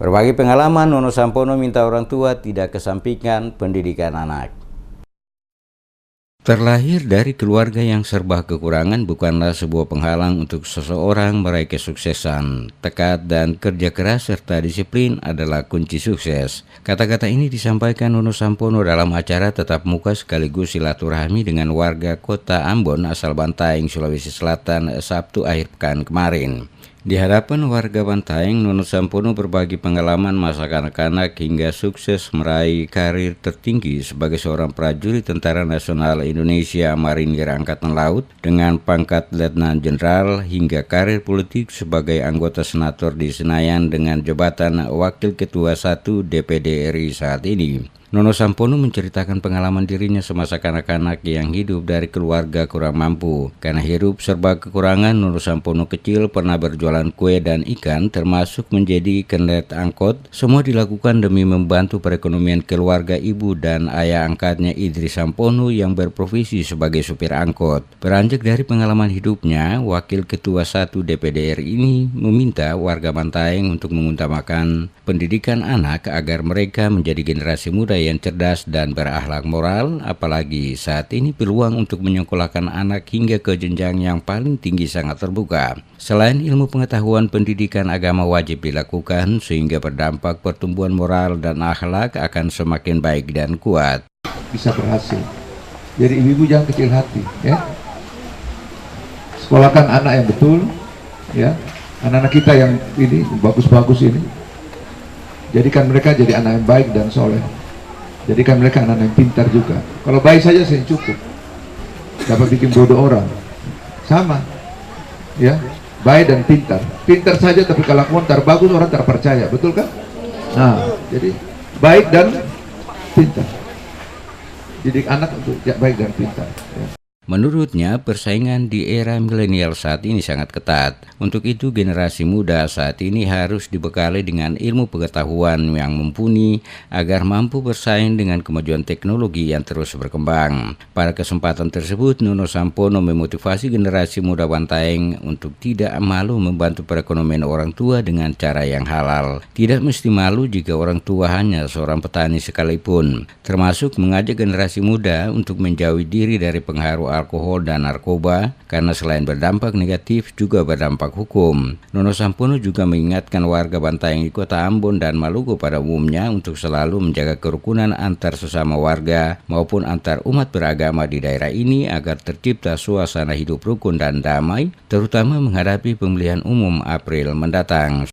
Berbagi pengalaman, Nono Sampono minta orang tua tidak kesampingkan pendidikan anak. Terlahir dari keluarga yang serba kekurangan bukanlah sebuah penghalang untuk seseorang meraih kesuksesan. Tekad dan kerja keras serta disiplin adalah kunci sukses. Kata-kata ini disampaikan Nono Sampono dalam acara tatap muka sekaligus silaturahmi dengan warga kota Ambon asal Bantaeng, Sulawesi Selatan, Sabtu akhir pekan kemarin. Di hadapan warga Bantaeng, Nono Sampono berbagi pengalaman masa kanak-kanak hingga sukses meraih karir tertinggi sebagai seorang prajurit Tentara Nasional Indonesia Marinir Angkatan Laut dengan pangkat Letnan Jenderal hingga karir politik sebagai anggota senator di Senayan dengan jabatan Wakil Ketua 1 DPD RI saat ini. Nono Sampono menceritakan pengalaman dirinya semasa kanak-kanak yang hidup dari keluarga kurang mampu. Karena hidup serba kekurangan, Nono Sampono kecil pernah berjualan kue dan ikan termasuk menjadi kernet angkot. Semua dilakukan demi membantu perekonomian keluarga ibu dan ayah angkatnya Idris Sampono yang berprofesi sebagai supir angkot. Beranjak dari pengalaman hidupnya, Wakil Ketua 1 DPD RI ini meminta warga Bantaeng untuk mengutamakan pendidikan anak agar mereka menjadi generasi muda yang cerdas dan berakhlak moral, apalagi saat ini peluang untuk menyekolahkan anak hingga ke jenjang yang paling tinggi sangat terbuka. Selain ilmu pengetahuan, pendidikan agama wajib dilakukan sehingga berdampak pertumbuhan moral dan akhlak akan semakin baik dan kuat. Bisa berhasil. Jadi ibu-ibu jangan kecil hati, ya. Sekolahkan anak yang betul, ya. Anak-anak kita yang ini bagus-bagus ini. Jadikan mereka jadi anak yang baik dan soleh. Jadikan mereka anak yang pintar juga. Kalau baik saja saya cukup. Dapat bikin bodoh orang. Sama. Ya, baik dan pintar. Pintar saja tapi kalau komentar bagus orang terpercaya, betul kan? Nah, jadi baik dan pintar. Didik anak untuk baik dan pintar. Ya. Menurutnya, persaingan di era milenial saat ini sangat ketat. Untuk itu, generasi muda saat ini harus dibekali dengan ilmu pengetahuan yang mumpuni agar mampu bersaing dengan kemajuan teknologi yang terus berkembang. Pada kesempatan tersebut, Nono Sampono memotivasi generasi muda Bantaeng untuk tidak malu membantu perekonomian orang tua dengan cara yang halal. Tidak mesti malu jika orang tua hanya seorang petani sekalipun, termasuk mengajak generasi muda untuk menjauhi diri dari pengaruh alkohol dan narkoba karena selain berdampak negatif juga berdampak hukum. Nono Sampono juga mengingatkan warga Bantaeng di Kota Ambon dan Maluku pada umumnya untuk selalu menjaga kerukunan antar sesama warga maupun antar umat beragama di daerah ini agar tercipta suasana hidup rukun dan damai, terutama menghadapi pemilihan umum April mendatang.